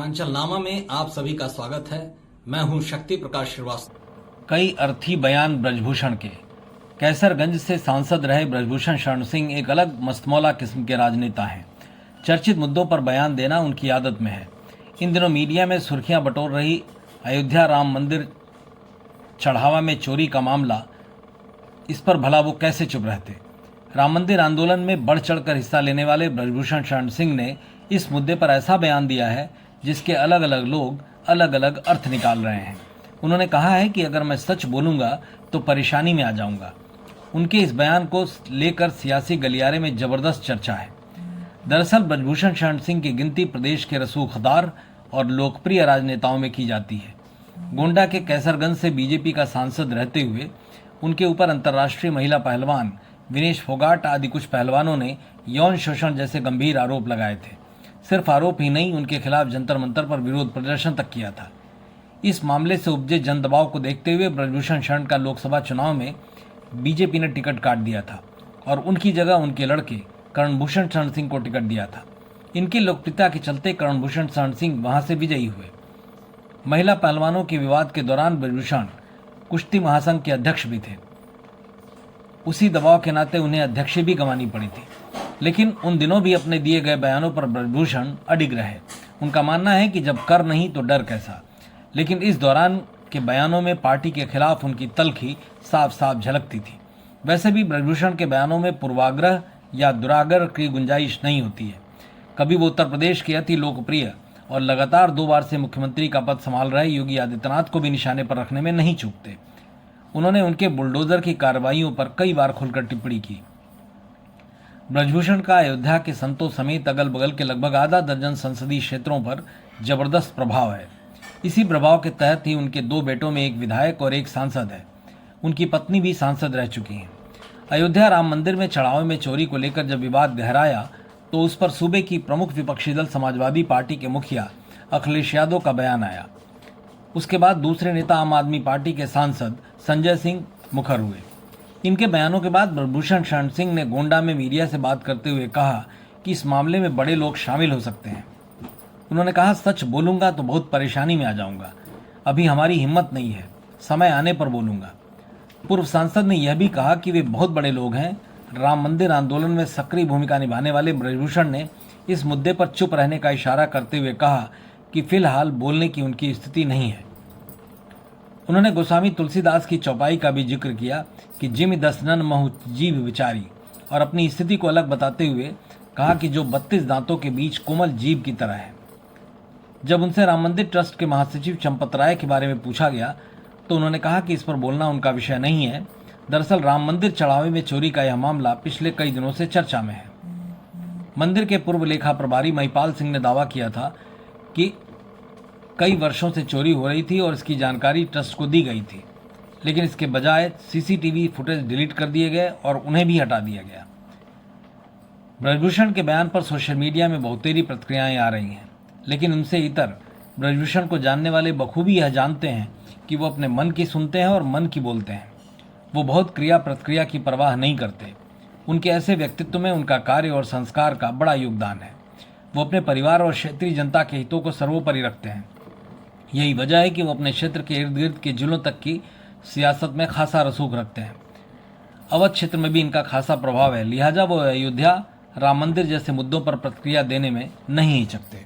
उत्तरांचल नामा में आप सभी का स्वागत है। मैं हूं शक्ति प्रकाश श्रीवास्तव। कई अर्थी बयान ब्रजभूषण के। कैसरगंज से सांसद रहे ब्रजभूषण शरण सिंह एक अलग मस्तमौला किस्म के राजनेता हैं। चर्चित मुद्दों पर बयान देना उनकी आदत में है। इन दिनों मीडिया में सुर्खियां बटोर रही अयोध्या राम मंदिर चढ़ावा में चोरी का मामला, इस पर भला वो कैसे चुप रहते। राम मंदिर आंदोलन में बढ़ चढ़कर हिस्सा लेने वाले ब्रजभूषण शरण सिंह ने इस मुद्दे पर ऐसा बयान दिया है जिसके अलग अलग लोग अलग अलग अर्थ निकाल रहे हैं। उन्होंने कहा है कि अगर मैं सच बोलूंगा तो परेशानी में आ जाऊंगा। उनके इस बयान को लेकर सियासी गलियारे में जबरदस्त चर्चा है। दरअसल ब्रजभूषण शरण सिंह की गिनती प्रदेश के रसूखदार और लोकप्रिय राजनेताओं में की जाती है। गोंडा के कैसरगंज से बीजेपी का सांसद रहते हुए उनके ऊपर अंतर्राष्ट्रीय महिला पहलवान विनेश फोगाट आदि कुछ पहलवानों ने यौन शोषण जैसे गंभीर आरोप लगाए थे। सिर्फ आरोप ही नहीं, उनके खिलाफ जंतर मंतर पर विरोध प्रदर्शन तक किया था। इस मामले से उपजे जन दबाव को देखते हुए ब्रजभूषण शरण का लोकसभा चुनाव में बीजेपी ने टिकट काट दिया था और उनकी जगह उनके लड़के कर्णभूषण शरण सिंह को टिकट दिया था। इनकी लोकप्रियता के चलते कर्णभूषण शरण सिंह वहां से विजयी हुए। महिला पहलवानों के विवाद के दौरान ब्रजभूषण कुश्ती महासंघ के अध्यक्ष भी थे। उसी दबाव के नाते उन्हें अध्यक्ष भी गंवानी पड़ी थी, लेकिन उन दिनों भी अपने दिए गए बयानों पर ब्रजभूषण अडिग रहे। उनका मानना है कि जब कर नहीं तो डर कैसा। लेकिन इस दौरान के बयानों में पार्टी के खिलाफ उनकी तल्खी साफ साफ झलकती थी। वैसे भी ब्रजभूषण के बयानों में पूर्वाग्रह या दुराग्रह की गुंजाइश नहीं होती है। कभी वो उत्तर प्रदेश के अति लोकप्रिय और लगातार 2 बार से मुख्यमंत्री का पद संभाल रहे योगी आदित्यनाथ को भी निशाने पर रखने में नहीं चूकते। उन्होंने उनके बुलडोजर की कार्रवाइयों पर कई बार खुलकर टिप्पणी की। ब्रजभूषण का अयोध्या के संतों समेत अगल बगल के लगभग आधा दर्जन संसदीय क्षेत्रों पर जबरदस्त प्रभाव है। इसी प्रभाव के तहत ही उनके 2 बेटों में एक विधायक और एक सांसद है। उनकी पत्नी भी सांसद रह चुकी हैं। अयोध्या राम मंदिर में चढ़ावे में चोरी को लेकर जब विवाद गहराया तो उस पर सूबे की प्रमुख विपक्षी दल समाजवादी पार्टी के मुखिया अखिलेश यादव का बयान आया। उसके बाद दूसरे नेता आम आदमी पार्टी के सांसद संजय सिंह मुखर हुए। इनके बयानों के बाद ब्रजभूषण शरण सिंह ने गोंडा में मीडिया से बात करते हुए कहा कि इस मामले में बड़े लोग शामिल हो सकते हैं। उन्होंने कहा, सच बोलूंगा तो बहुत परेशानी में आ जाऊंगा। अभी हमारी हिम्मत नहीं है, समय आने पर बोलूंगा। पूर्व सांसद ने यह भी कहा कि वे बहुत बड़े लोग हैं। राम मंदिर आंदोलन में सक्रिय भूमिका निभाने वाले ब्रजभूषण ने इस मुद्दे पर चुप रहने का इशारा करते हुए कहा कि फिलहाल बोलने की उनकी स्थिति नहीं है। उन्होंने गोस्वामी तुलसीदास की चौपाई का भी जिक्र किया कि जिमि 10 नन महु जीव विचारी, और अपनी स्थिति को अलग बताते हुए कहा कि जो 32 दांतों के बीच कोमल जीव की तरह है। जब उनसे राम मंदिर ट्रस्ट के महासचिव चंपत राय के बारे में पूछा गया तो उन्होंने कहा कि इस पर बोलना उनका विषय नहीं है। दरअसल राम मंदिर चढ़ावे में चोरी का यह मामला पिछले कई दिनों से चर्चा में है। मंदिर के पूर्व लेखा प्रभारी महिपाल सिंह ने दावा किया था कि कई वर्षों से चोरी हो रही थी और इसकी जानकारी ट्रस्ट को दी गई थी, लेकिन इसके बजाय सीसीटीवी फुटेज डिलीट कर दिए गए और उन्हें भी हटा दिया गया। ब्रजभूषण के बयान पर सोशल मीडिया में बहुतेरी प्रतिक्रियाएं आ रही हैं, लेकिन उनसे इतर ब्रजभूषण को जानने वाले बखूबी यह जानते हैं कि वो अपने मन की सुनते हैं और मन की बोलते हैं। वो बहुत क्रिया प्रतिक्रिया की परवाह नहीं करते। उनके ऐसे व्यक्तित्व में उनका कार्य और संस्कार का बड़ा योगदान है। वो अपने परिवार और क्षेत्रीय जनता के हितों को सर्वोपरि रखते हैं। यही वजह है कि वो अपने क्षेत्र के इर्द गिर्द के जिलों तक की सियासत में खासा रसूख रखते हैं। अवध क्षेत्र में भी इनका खासा प्रभाव है, लिहाजा वो अयोध्या राम मंदिर जैसे मुद्दों पर प्रतिक्रिया देने में नहीं हिचकते।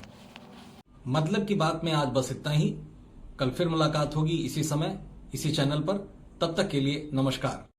मतलब की बात में आज बस इतना ही। कल फिर मुलाकात होगी इसी समय इसी चैनल पर। तब तक के लिए नमस्कार।